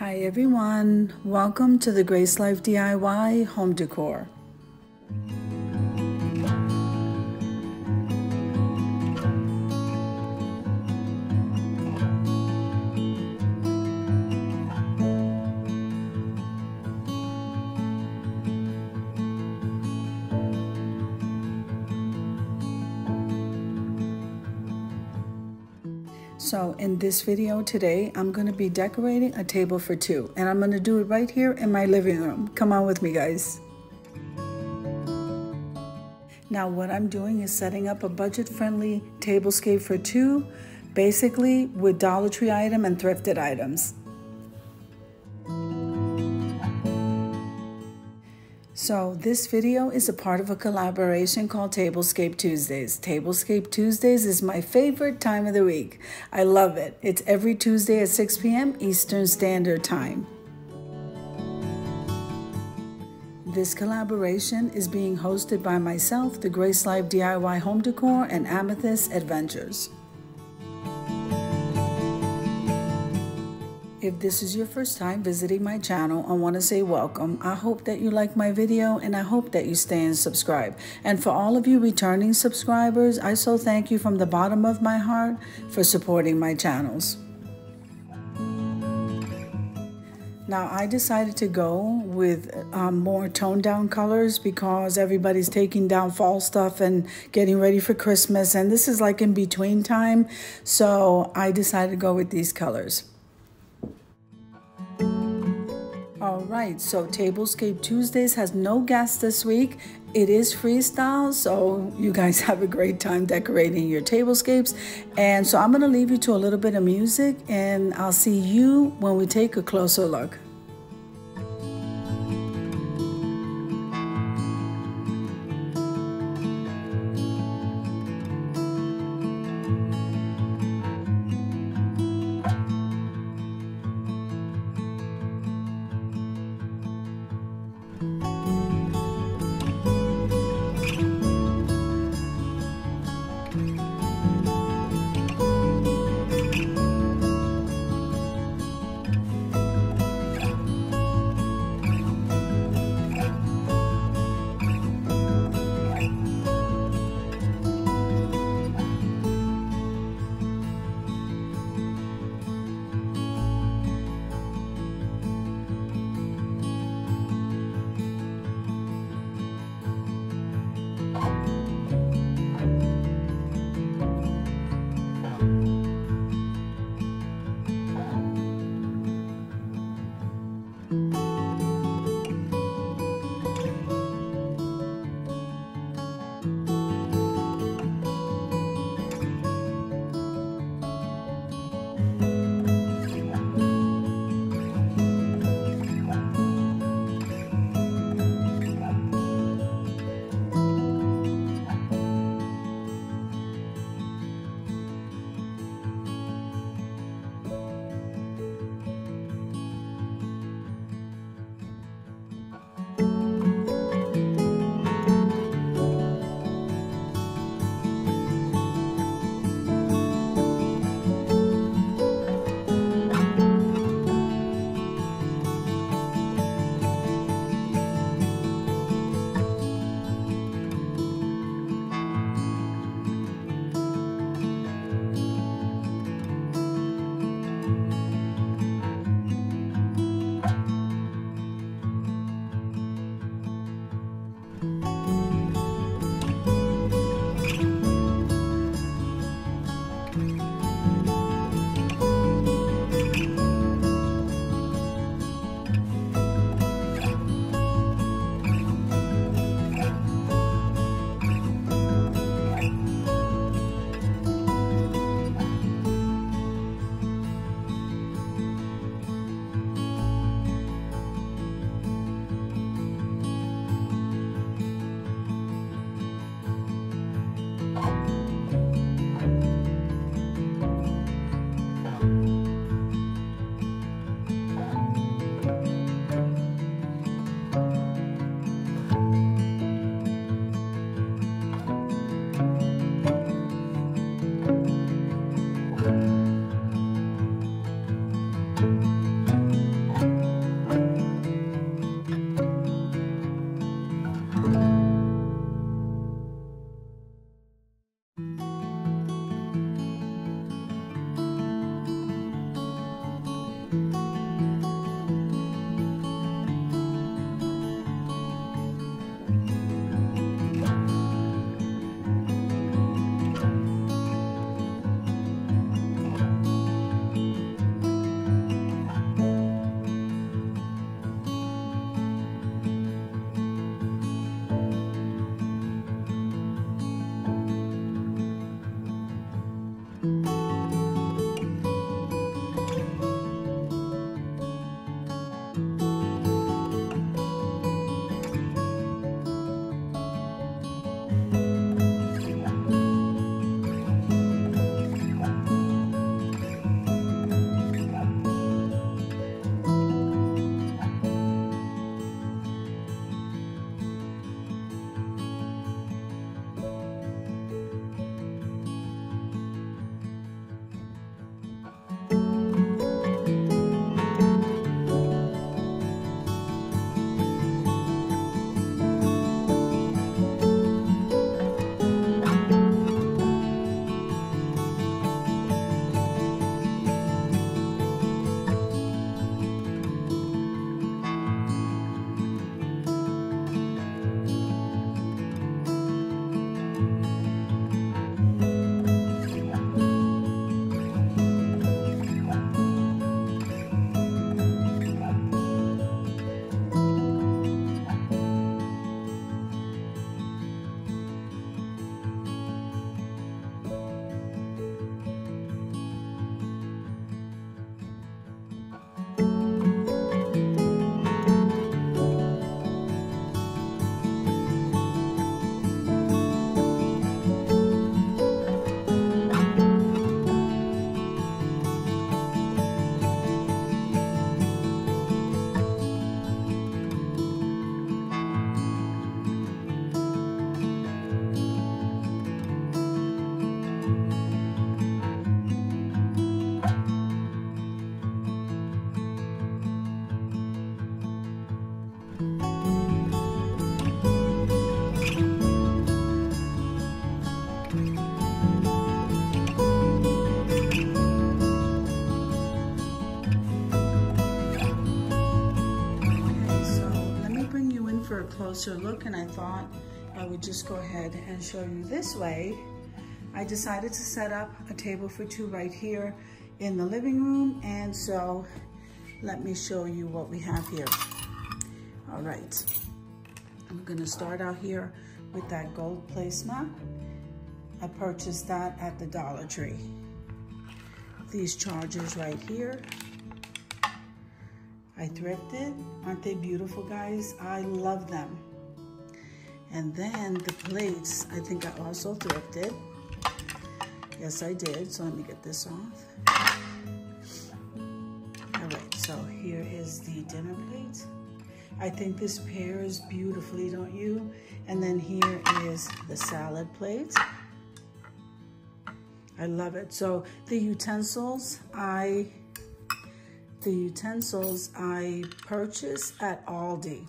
Hi everyone, welcome to the Grace Life DIY home decor. So in this video today, I'm going to be decorating a table for two, and I'm going to do it right here in my living room. Come on with me, guys. Now what I'm doing is setting up a budget-friendly tablescape for two, basically with Dollar Tree item and thrifted items. So this video is a part of a collaboration called Tablescape Tuesdays. Tablescape Tuesdays is my favorite time of the week. I love it. It's every Tuesday at 6 p.m. Eastern Standard Time. This collaboration is being hosted by myself, the Grace Life DIY Home Decor, and Amethyst Adventures. If this is your first time visiting my channel, I want to say welcome. I hope that you like my video and I hope that you stay and subscribe. And for all of you returning subscribers, I so thank you from the bottom of my heart for supporting my channels. Now I decided to go with more toned down colors because everybody's taking down fall stuff and getting ready for Christmas, and this is like in between time, so I decided to go with these colors. Alright, so Tablescape Tuesdays has no guests this week. It is freestyle, so you guys have a great time decorating your tablescapes. And so I'm going to leave you to a little bit of music, and I'll see you when we take a closer look. For a closer look, and I thought I would just go ahead and show you this way. I decided to set up a table for two right here in the living room, and so let me show you what we have here. All right, I'm gonna start out here with that gold placemat. I purchased that at the Dollar Tree. These chargers right here, I thrifted. Aren't they beautiful, guys? I love them. And then the plates, I think I also thrifted. Yes, I did. So let me get this off. All right, so here is the dinner plate. I think this pairs beautifully, don't you? And then here is the salad plate. I love it. So the utensils I purchased at Aldi.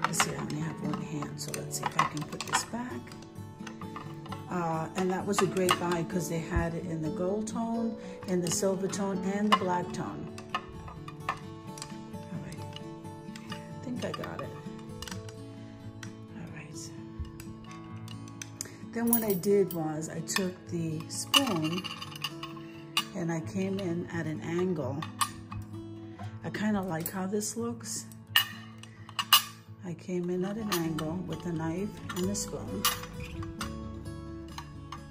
Let's see, I only have one hand, so let's see if I can put this back. And that was a great buy because they had it in the gold tone, in the silver tone, and the black tone. All right, I think I got it. All right. Then what I did was I took the spoon and I came in at an angle. I kind of like how this looks. I came in at an angle with the knife and the spoon.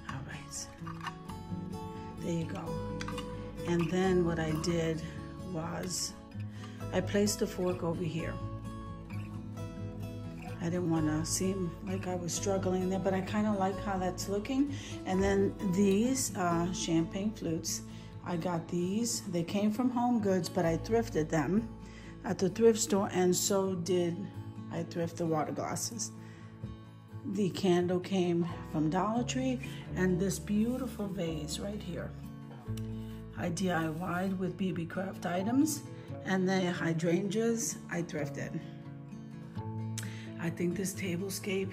All right, there you go. And then what I did was I placed the fork over here. I didn't want to seem like I was struggling there, but I kind of like how that's looking. And then these champagne flutes, I got these. They came from Home Goods, but I thrifted them at the thrift store, and so did I thrift the water glasses. The candle came from Dollar Tree, and this beautiful vase right here, I DIY'd with BB Craft items, and the hydrangeas I thrifted. I think this tablescape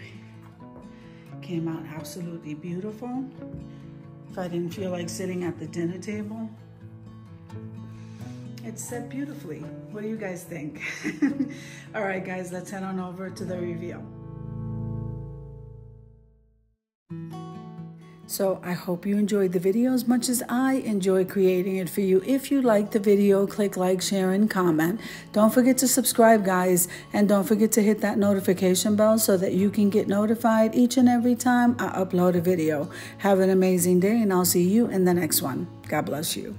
Came out absolutely beautiful. If I didn't feel like sitting at the dinner table, it's set beautifully. What do you guys think? All right, guys, let's head on over to the review. So I hope you enjoyed the video as much as I enjoy creating it for you. If you liked the video, click like, share, and comment. Don't forget to subscribe, guys, and don't forget to hit that notification bell so that you can get notified each and every time I upload a video. Have an amazing day, and I'll see you in the next one. God bless you.